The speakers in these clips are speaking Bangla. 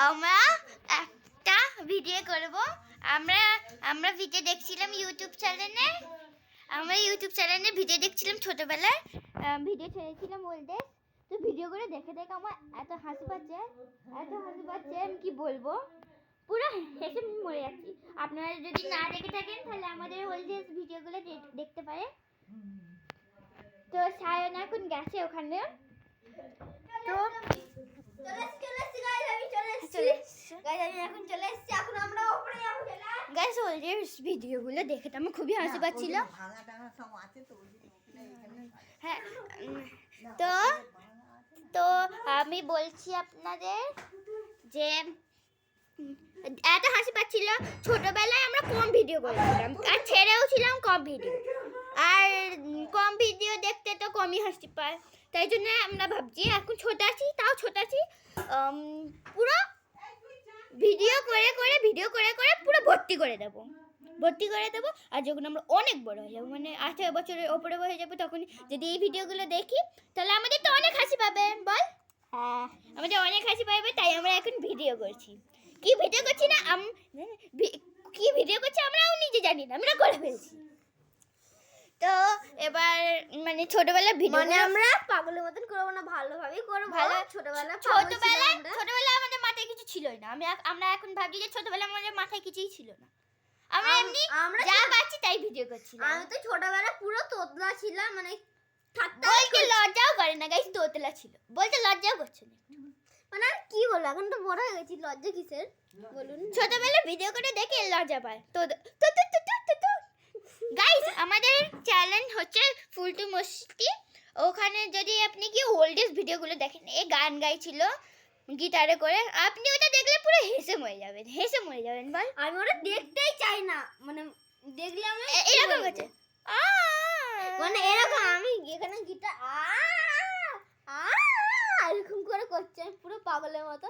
আমরা একটা ভিডিও করব। আমরা ভিডিও দেখছিলাম ইউটিউব চ্যানেলে। আমরা ইউটিউব চ্যানেলে ভিডিও দেখছিলাম ছোটবেলায়, ভিডিও ছেড়েছিলাম ওল্ড ডেজ। তো ভিডিওগুলো দেখে দেখে আমার এত হাসি পাচ্ছে আমি কি বলবো, পুরো হেসে মরে যাচ্ছি। আপনারা যদি না দেখে থাকেন তাহলে আমাদের ওল্ড ডেজ ভিডিওগুলো দেখতে পারে। তো সায়ন এখন গেছে ওখানে। তো ভিডিওগুলো দেখে তো আমার খুবই হাসি পাচ্ছিল। হ্যাঁ, তো তো আমি বলছি আপনাদের যে এত হাসি পাচ্ছিল। ছোটবেলায় আমরা কম ভিডিও করেছিলাম আর ছেড়েও ছিলাম কম ভিডিও, আর কম ভিডিও দেখতে তো কমই হাসি পায়। তাই জন্য আমরা ভাবছি এখন ছোট আছি পুরো ভিডিও করে পুরো ভর্তি করে দেবো। আর যখন আমরা অনেক বড় হয়ে যাবো, মানে 18 বছরের ওপরে হয়ে যাবো, তখন যদি এই ভিডিওগুলো দেখি তাহলে আমাদের তো অনেক হাসি পাবে। বল, আমাদের অনেক হাসি পাবে। তাই আমরা এখন ভিডিও করছি। কি ভিডিও করছি না কি ভিডিও করছি আমরাও নিজে জানি না, আমরা করে ফেলছি। তো এবার মানে ছোটবেলার ভিডিও মানে আমরা পাগলের মতন করবো না, ভালোভাবেই করবো। ভালো। ছোটবেলায় আমাদের মাথায় কিছু ছিলই না। আমরা এখন ভাবছি যে ছোটবেলায় আমাদের মাথায় কিছুই ছিল না। আমরা এমনি যা পাচ্ছি তাই ভিডিও করছিলাম। আমি তো ছোটবেলায় পুরো তোতলা ছিলাম, মানে বলতে লজ্জাও করে না গাইস, তোতলা ছিল বলতে লজ্জাও করছে না। মানে আর কি বলবো, এখন তো বড় হয়ে গেছি, লজ্জা কিসের বলুন। ছোটবেলায় ভিডিও করে দেখে লজ্জা পায়। তো গাইস আমাদের চ্যানেল হচ্ছে ফুলটু মস্তি। ওখানে যদি আপনি কি ওল্ড এজ ভিডিওগুলো দেখেন, এই গান গাইছিল গিটারে করে, আপনি ওটা দেখলে পুরো হেসে মরে যাবেন। বল, আমি ওটা দেখতেই চাই না, মানে দেখলে আমি এরকম হচ্ছে, মানে এরকম আমি এখানে গিটার এরকম করে করছে পুরো পাগলের মতো।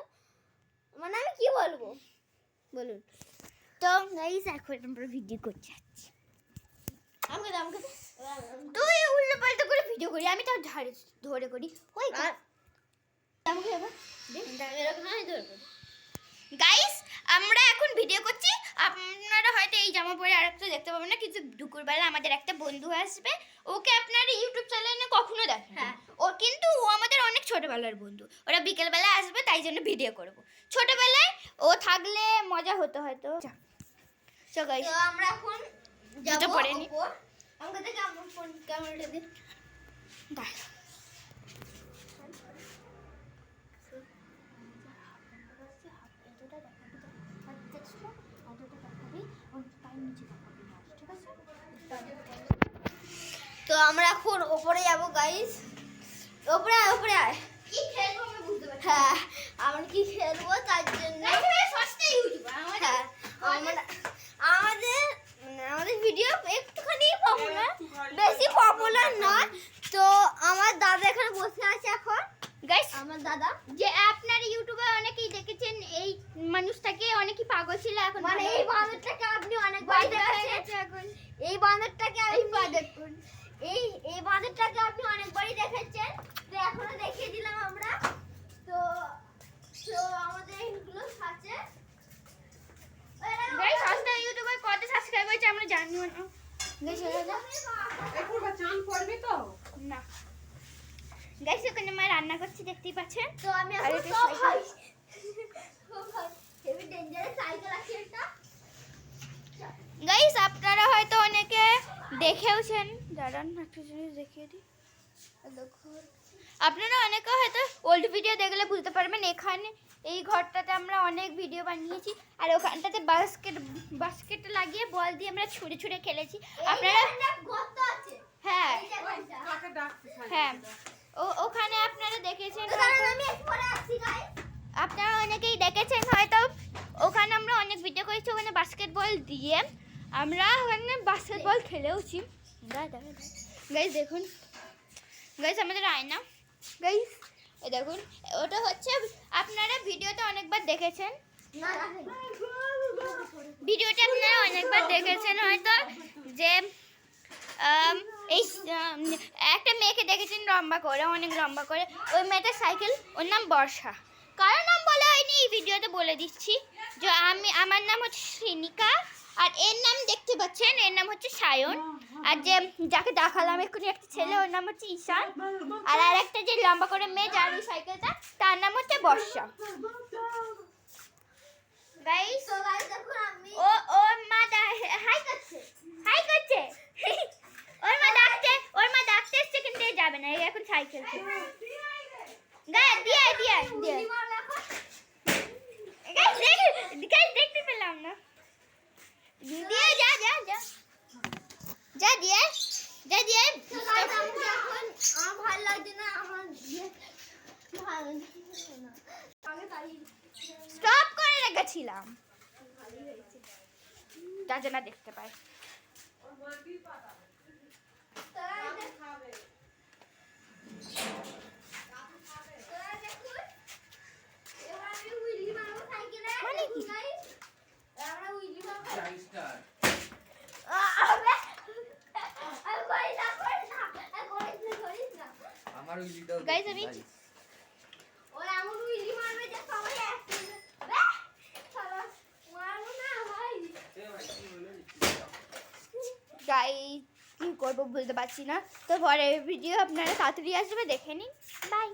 মানে আমি কি বলবো বলুন। তো গাইস এখন আমরা ভিডিও করতে যাচ্ছি। আমাকে তুই উল্টো পাল্টা করে ভিডিও করি, আমি তো ধরে করি। ওই গাইস আমরা এখন ভিডিও করছি। আপনারা হয়তো এই জামা পরে আরেকটা দেখতে পাবেন না, কিন্তু দুপুরবেলা আমাদের একটা বন্ধু আসবে। ওকে আপনারা ইউটিউব চ্যানেলে কখনো দেখেন। হ্যাঁ, কিন্তু ও আমাদের অনেক ছোটবেলার বন্ধু। ওরা বিকেলবেলা আসবে, তাই জন্য ভিডিও করব। ছোটবেলায় ও থাকলে মজা হতো হয়তো। তো গাইস আমরা এখন জুতো পরে নি। আমাকে দেখে আমার ফোন ক্যামেরাটা দিন। দাঁড়া, তো আমরা এখন ওপরে যাবো গাইস। ওপরে আয় কি খেলবো আমরা বুঝতে পারছি। হ্যাঁ, আমরা কি খেলবো তার জন্য হ্যাঁ, আমাদের ভিডিও একটুখানি পপুলার, বেশি পপুলার নয়। তো আমার দাদা এখানে বসে আছে এখন। গাইস আমার দাদা যে আপনার ইউটিউবে অনেকেই দেখেছেন, এই মানুষটাকে অনেকেই পাগল ছিল, এখন মানে এই বাঁদরটাকে আপনি অনেকবার দেখেছেন। এখন এই বাঁদরটাকে এই বাঁদরটাকে আপনি অনেকবারই দেখেছেন। তো এখনো দেখিয়ে দিলাম আমরা। তো আমাদের এইগুলো আছে। গাইস আজকে ইউটিউবে কত সাবস্ক্রাইব হয়েছে আমরা জানিও না। গাইস চান পড়বে তো না গাইস, ওখানে মা রান্না করছে দেখতেই পাচ্ছেন। তো আমি আর এখন এটা তো সাইকেল। ভাই হেভি ডেঞ্জারাস সাইকেল আছে এটা। গাইস আপনারা হয়তো অনেকে দেখেওছেন, দাঁড়ান একটা জিনিস দেখিয়ে দিই। আপনারা অনেকে হয়তো ওল্ড ভিডিও দেখলে বুঝতে পারবেন, এখানে এই ঘরটাতে আমরা অনেক ভিডিও বানিয়েছি, আর ওখানটাতে বাস্কেট লাগিয়ে বল দিয়ে আমরা ছুঁড়ে খেলেছি। আপনারা গর্ত আছে। হ্যাঁ কাকে ডাকছে হ্যাঁ ওখানে আপনারা দেখেছেন, তো কারণ আমি পরে আসছি গাইস। আপনারা অনেকেই দেখেছেন হয়তো। ওখানে আমরা অনেক ভিডিও করেছি, ওখানে বাস্কেটবল দিয়ে আমরা ওখানে বাস্কেটবল খেলেওছি। গাইস দেখুন, গাইস আমাদের আয়না। গাইস এই দেখুন, ওটা হচ্ছে আপনারা ভিডিওতে অনেকবার দেখেছেন, হয়তো যে এই একটা মেয়েকে দেখেছেন লম্বা করে, অনেক লম্বা করে। ওই মেয়েটার সাইকেল, ওর নাম বর্ষা। কারো নাম বলা হয়নি এই ভিডিওতে বলে দিচ্ছি যে আমার নাম হচ্ছে শ্রেণিকা, আর এর নাম দেখতে পাচ্ছেন, এর নাম হচ্ছে সায়ন, আর যাকে দেখালাম এক্ষুনি একটা ছেলে, ওর নাম হচ্ছে ঈশান, আর আরেকটা যে লম্বা করে মেয়ে যার ওই সাইকেলটা, তার নাম হচ্ছে বর্ষা। গাইস, তো গাইস দেখুন আমি ওর মা হাই করছে, হাই করছে। ওর মা ডাকতে এসছে কিন্তু এ যাবে না, এ এখন সাইকেল দিয়ে উইলি মারবো এখন। গাইস দেখতে পেলাম না। দিয়ে যা দিয়ে তো গাইস আমি এখন আমার ভালো লাগছে না, আমার ভালো লাগছে না। আমি তাই স্টপ করে রেখেছিলাম যাতে না দেখতে পাই। মানে কি? আমার উইলিটাও Guys, আমি গাইস কি করবো বুঝতে পারছি না, তো পরের ভিডিও আপনারা তাড়াতাড়ি আসবে, দেখে নিন। বাই।